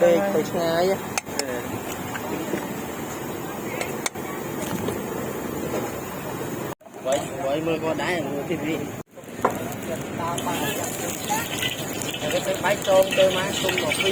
đây phải ngay á vậy mới có đá người TV cái bãi tôm tôi má tung một phi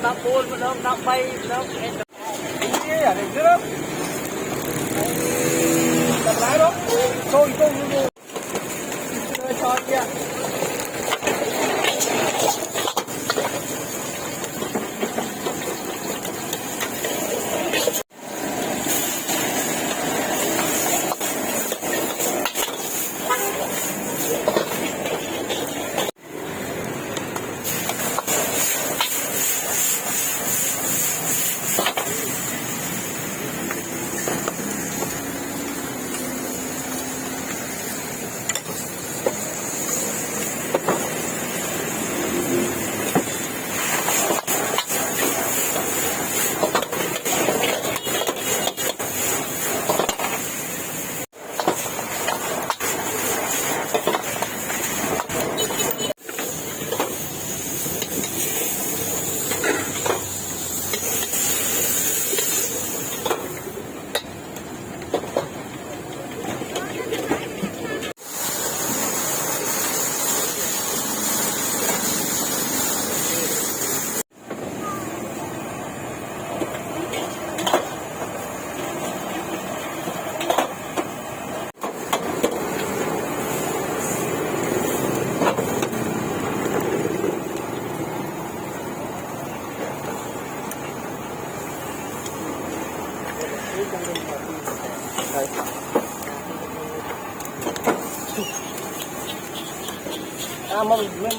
đập buôn đập bay đập cái ở đây chứ đó đập lái đó thôi cho kia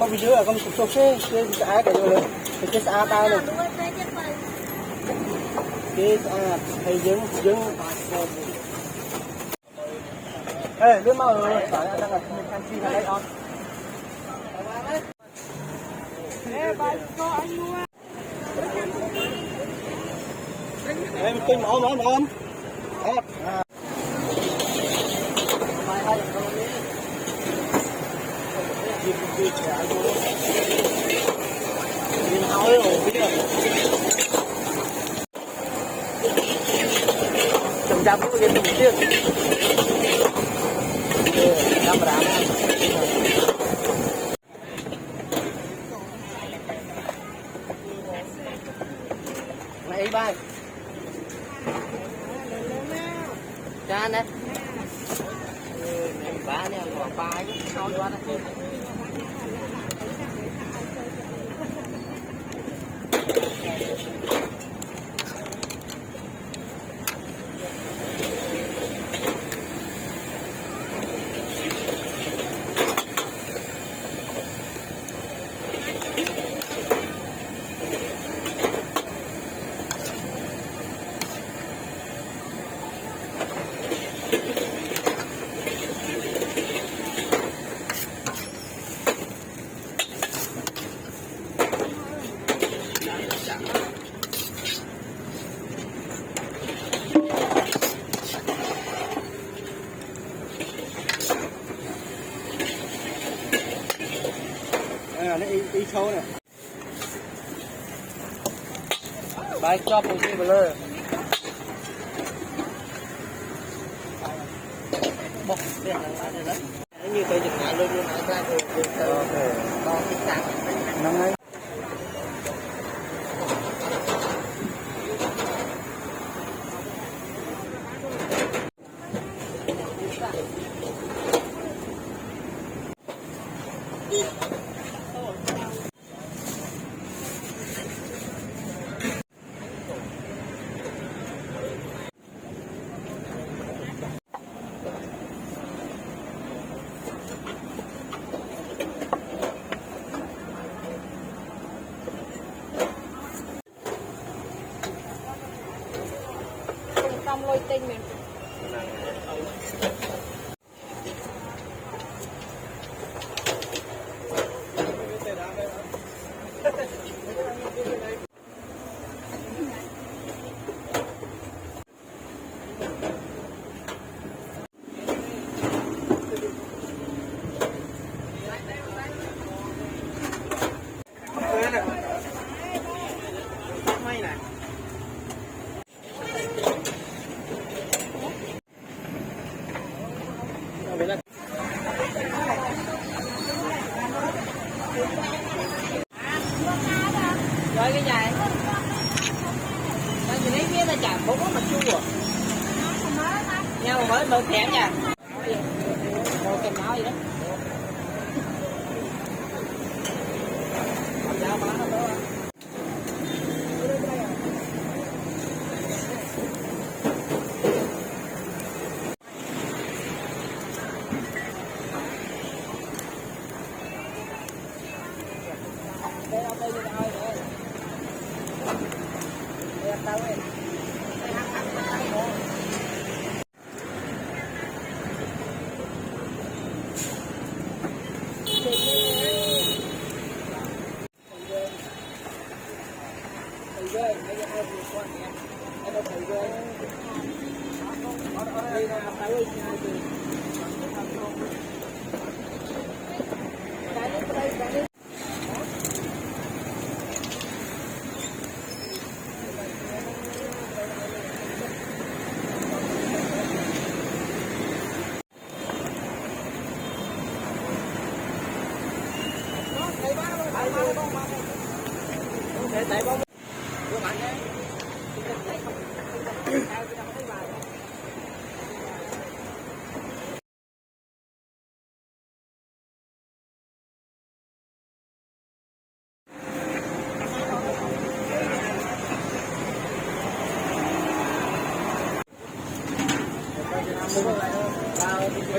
mà bây giờ con sốt xe cái rồi cái xa tao này cái thầy dưng ê đứa mau rồi phải đang là canxi ở đây on ê bài cho anh mua em kinh ôm chậm chậm cái tiền tiền đâm ra này bay cha này ba này còn ba chứ sao cho nó sâu này. Bài cho một cái bờ lơ. Bọc tiền là này đó. Như tôi chụp lại luôn luôn ở ra rồi con cái sạc. Nâng ấy. Lôi tinh mình rồi cái dài mình lấy kia ta chả bố mà chua nhau mới bơ thẻ nha một kèm máu gì đó sao mà nó đó để tại bóng của bạn nhé.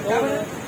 Vào